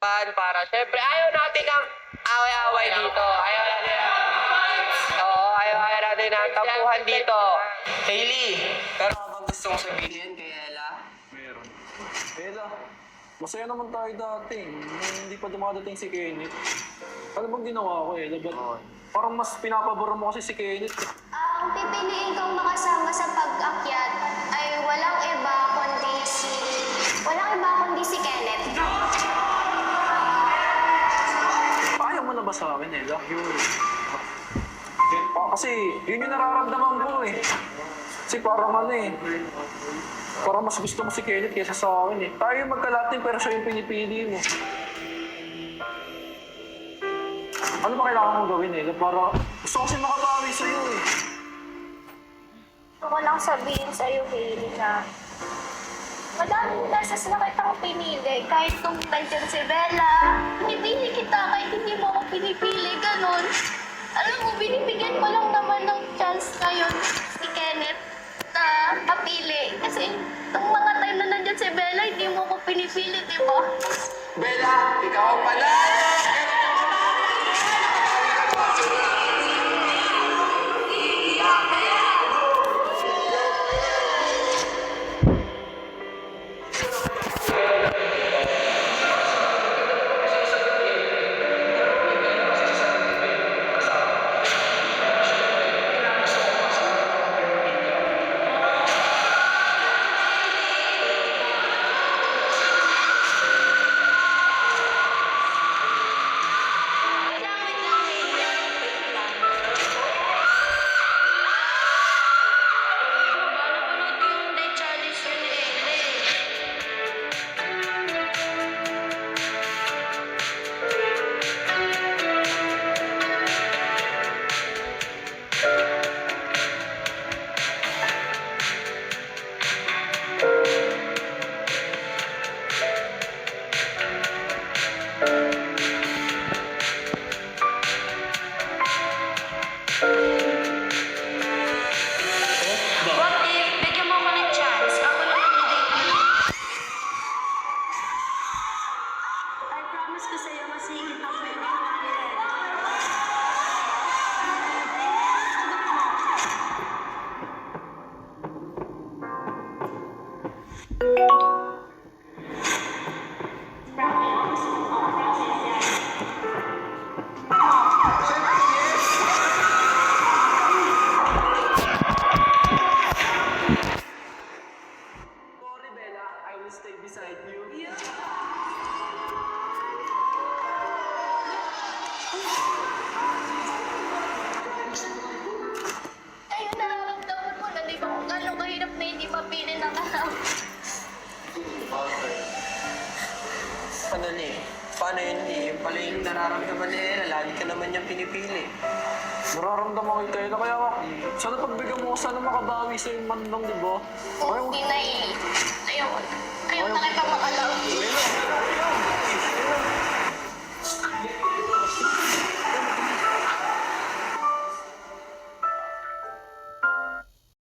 para syempre ayaw natin ng away-away dito. Ayaw natin ayaw natin ng tampuhan dito. Hailey, pero ano bang gusto mong sabihin kay Ella? Meron. Ella, masaya naman tayo dati. Nung hindi pa dumadating si Kenneth. Ano bang ginawa ko, Ella? Ba't parang mas pinapaboro mo kasi si Kenneth. Ang pipiliin kong makasama sa pag-akyat ay walang iba kundi si Kenneth. Ayaw mo na ba sa akin, Ella? Kasi yun yung nararamdaman ko eh. Kasi parang parang mas gusto mo si Kenneth kaysa sa akin eh. Tayo yung magkalating pero siya yung pinipili mo. Ano ba kailangan mong gawin, Ella? Para gusto ko kasi makabawi sa'yo eh. Gusto ko lang sabihin sa'yo, Hailey, na madaming beses na kitang pinili. Kahit nung nandyan si Bella, pinipili kita kahit hindi mo ako pinipili. Ganon. Alam mo, binibigyan ko lang naman ng chance ngayon si Kenneth na mapili. Kasi nung mga time na nandyan si Bella, hindi mo ako pinipili, di ba? Bella, ikaw ang panalo! What if, bigyan mo ako ng chance? Ako lang ang hindi. I promise ko sa'yo, masigit ako yung Sorry, Bella. I will stay beside you. Ayun, nararamdaman mo na, di ba kung gano'ng kahirap na hindi mapili ng alam. Paano yun? Yung pala yung nararamdaman ni Ella, lagi ka naman niyang pinipili. Nararamdaman ko kayo. Kaya sana pagbigyan mo ko, sana makabawi sa yung manlong, di ba? Kung hindi na ayaw na kita makalaw.